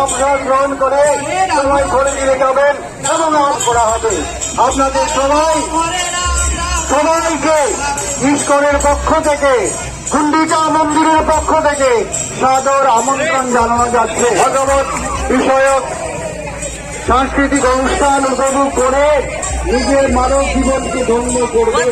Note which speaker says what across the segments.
Speaker 1: আপনারা গ্রহণ করে সবাই ঘরে দিয়ে যাবেন এবং নাম করা হবে। আপনাদের সবাইকে ইস্কনের পক্ষ থেকে, গুন্ডিচা মন্দিরের পক্ষ থেকে সাদর আমন্ত্রণ জানানো যাচ্ছে। ভগবত বিষয়ক সাংস্কৃতিক অনুষ্ঠান উপভোগ করে নিজের মানব জীবনকে ধন্য করবে।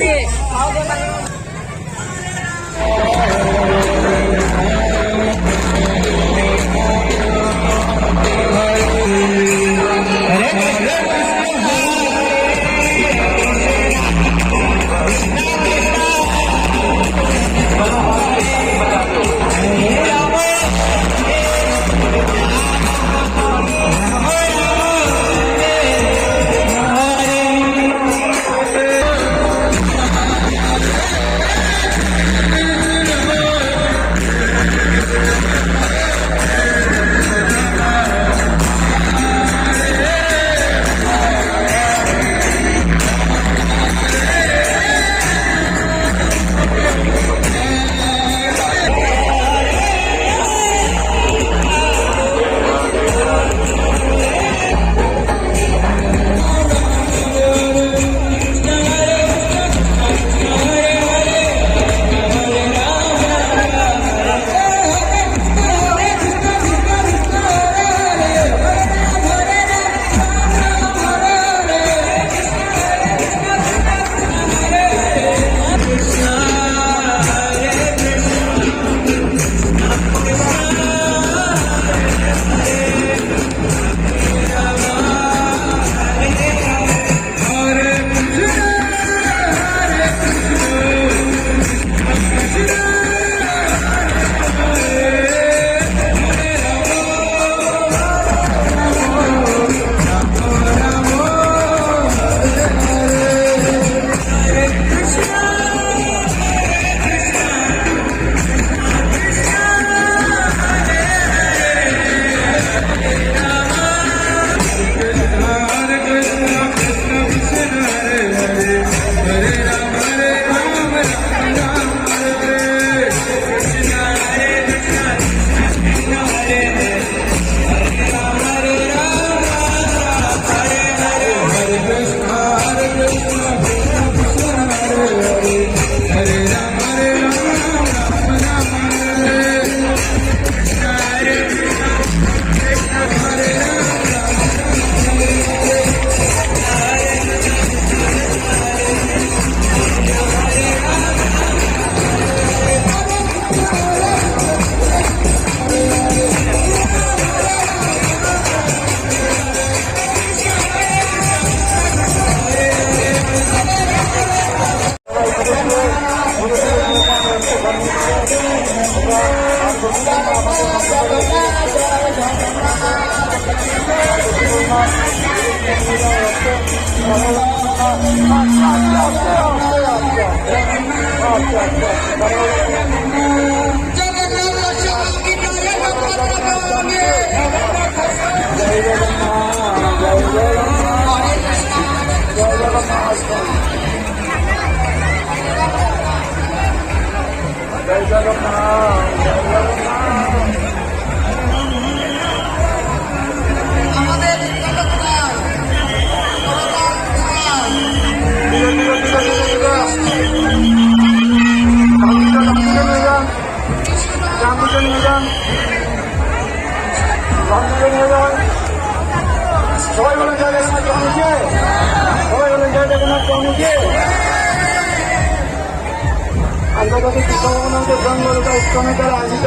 Speaker 1: আন্তর্জাতিক বিশ্ববন্ধনের জন্মদাতা ইস্কনের আয়োজিত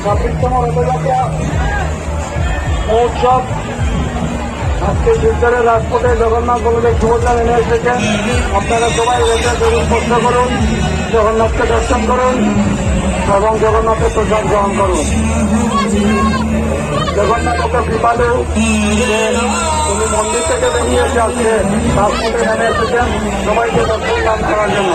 Speaker 1: 26তম রথযাত্রা মহোৎসব আজকে শিলচরের রাজপথে জগন্নাথ বলদেব সুভদ্রা নেমে এসেছেন। আপনারা সবাই রেখে বেলুন স্পর্শ করুন, জগন্নাথকে দর্শন করুন এবং জগন্নাথের প্রসাদ গ্রহণ করুন। জগন্নাথ কত কৃপালু, তিনি মন্দির থেকে বেরিয়ে এসে আসছে রাজপথে নেমে এসেছেন সবাইকে দর্শন দান করার জন্য।